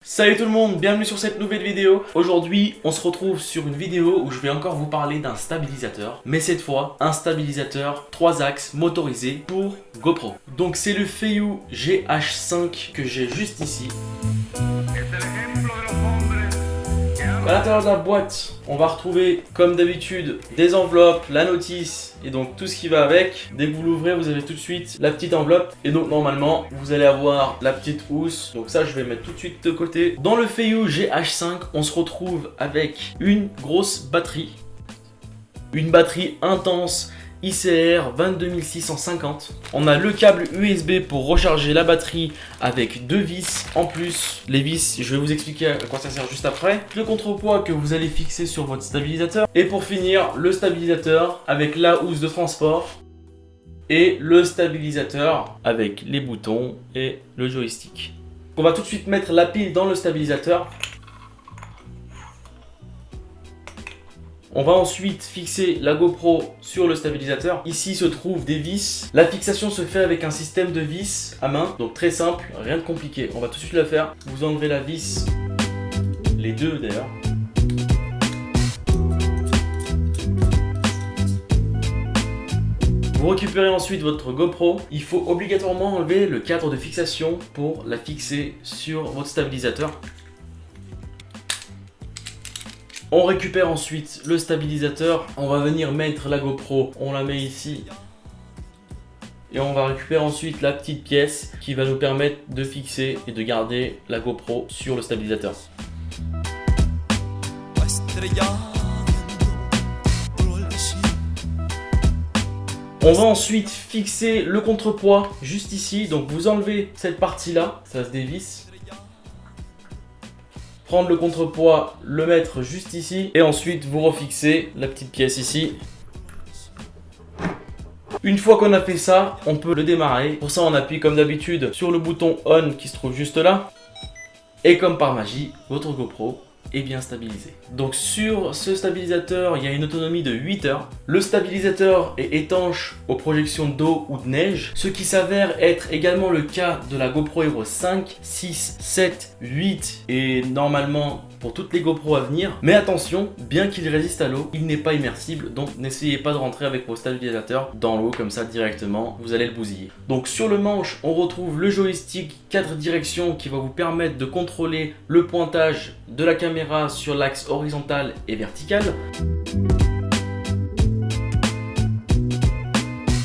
Salut tout le monde, bienvenue sur cette nouvelle vidéo. Aujourd'hui, on se retrouve sur une vidéo où je vais encore vous parler d'un stabilisateur. Mais cette fois, un stabilisateur 3 axes motorisé pour GoPro. Donc c'est le Feiyuu GH5 que j'ai juste ici. À l'intérieur de la boîte, on va retrouver comme d'habitude des enveloppes, la notice et donc tout ce qui va avec. Dès que vous l'ouvrez, vous avez tout de suite la petite enveloppe et donc normalement vous allez avoir la petite housse. Donc ça je vais mettre tout de suite de côté. Dans le Feiyuu GH5, on se retrouve avec une grosse batterie. Une batterie intense ICR 22650. On a le câble USB pour recharger la batterie avec deux vis. En plus, les vis, je vais vous expliquer à quoi ça sert juste après. Le contrepoids que vous allez fixer sur votre stabilisateur. Et pour finir, le stabilisateur avec la housse de transport. Et le stabilisateur avec les boutons et le joystick. On va tout de suite mettre la pile dans le stabilisateur. On va ensuite fixer la GoPro sur le stabilisateur. Ici se trouvent des vis. La fixation se fait avec un système de vis à main. Donc très simple, rien de compliqué. On va tout de suite la faire. Vous enlevez la vis, les deux d'ailleurs. Vous récupérez ensuite votre GoPro. Il faut obligatoirement enlever le cadre de fixation pour la fixer sur votre stabilisateur. On récupère ensuite le stabilisateur, on va venir mettre la GoPro, on la met ici. Et on va récupérer ensuite la petite pièce qui va nous permettre de fixer et de garder la GoPro sur le stabilisateur. On va ensuite fixer le contrepoids juste ici, donc vous enlevez cette partie-là, ça se dévisse. Prendre le contrepoids, le mettre juste ici et ensuite vous refixez la petite pièce ici. Une fois qu'on a fait ça, on peut le démarrer. Pour ça, on appuie comme d'habitude sur le bouton on qui se trouve juste là. Et comme par magie, votre GoPro est bien stabilisé. Donc sur ce stabilisateur, il y a une autonomie de 8 heures. Le stabilisateur est étanche aux projections d'eau ou de neige, ce qui s'avère être également le cas de la GoPro Hero 5, 6, 7, 8 et normalement pour toutes les GoPro à venir. Mais attention, bien qu'il résiste à l'eau, il n'est pas immersible, donc n'essayez pas de rentrer avec vos stabilisateurs dans l'eau comme ça directement, vous allez le bousiller. Donc sur le manche, on retrouve le joystick 4 directions qui va vous permettre de contrôler le pointage de la caméra sur l'axe horizontal et vertical.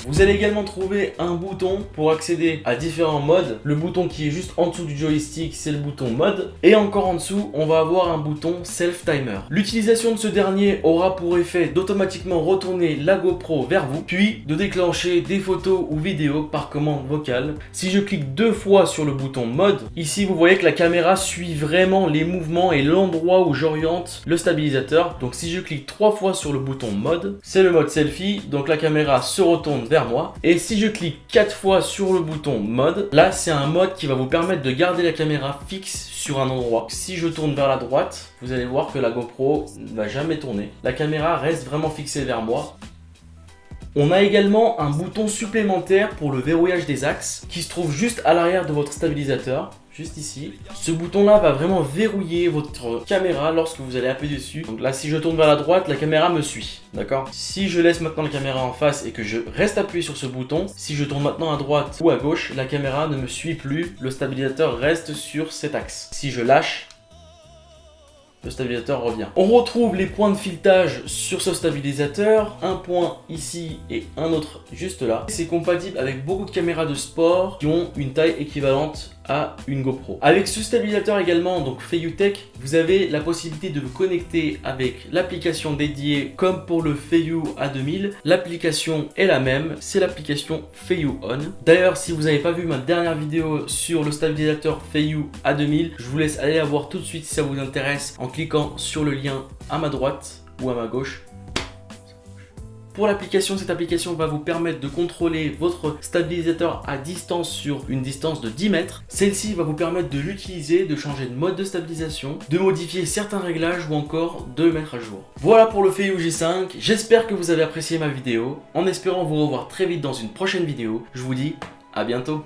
Vous allez également trouver un bouton pour accéder à différents modes. Le bouton qui est juste en dessous du joystick, c'est le bouton mode. Et encore en dessous, on va avoir un bouton self timer. L'utilisation de ce dernier aura pour effet d'automatiquement retourner la GoPro vers vous, puis de déclencher des photos ou vidéos par commande vocale. Si je clique deux fois sur le bouton mode, ici vous voyez que la caméra suit vraiment les mouvements et l'endroit où j'oriente le stabilisateur. Donc si je clique 3 fois sur le bouton mode, c'est le mode selfie, donc la caméra se retourne vers moi. Et si je clique 4 fois sur le bouton mode, là c'est un mode qui va vous permettre de garder la caméra fixe sur un endroit. Si je tourne vers la droite, vous allez voir que la GoPro ne va jamais tourner. La caméra reste vraiment fixée vers moi. On a également un bouton supplémentaire pour le verrouillage des axes qui se trouve juste à l'arrière de votre stabilisateur, juste ici. Ce bouton-là va vraiment verrouiller votre caméra lorsque vous allez appuyer dessus. Donc là, si je tourne vers la droite, la caméra me suit, d'accord? Si je laisse maintenant la caméra en face et que je reste appuyé sur ce bouton, si je tourne maintenant à droite ou à gauche, la caméra ne me suit plus, le stabilisateur reste sur cet axe. Si je lâche, le stabilisateur revient. On retrouve les points de filetage sur ce stabilisateur, un point ici et un autre juste là. C'est compatible avec beaucoup de caméras de sport qui ont une taille équivalente à une GoPro. Avec ce stabilisateur également, donc Feiyuu Tech, vous avez la possibilité de vous connecter avec l'application dédiée comme pour le Feiyuu A2000. L'application est la même, c'est l'application Feiyuu On. D'ailleurs, si vous n'avez pas vu ma dernière vidéo sur le stabilisateur Feiyuu A2000, je vous laisse aller la voir tout de suite si ça vous intéresse en cliquant sur le lien à ma droite ou à ma gauche. Pour l'application, cette application va vous permettre de contrôler votre stabilisateur à distance sur une distance de 10 mètres. Celle-ci va vous permettre de l'utiliser, de changer de mode de stabilisation, de modifier certains réglages ou encore de le mettre à jour. Voilà pour le Feiyuu G5. J'espère que vous avez apprécié ma vidéo. En espérant vous revoir très vite dans une prochaine vidéo, je vous dis à bientôt.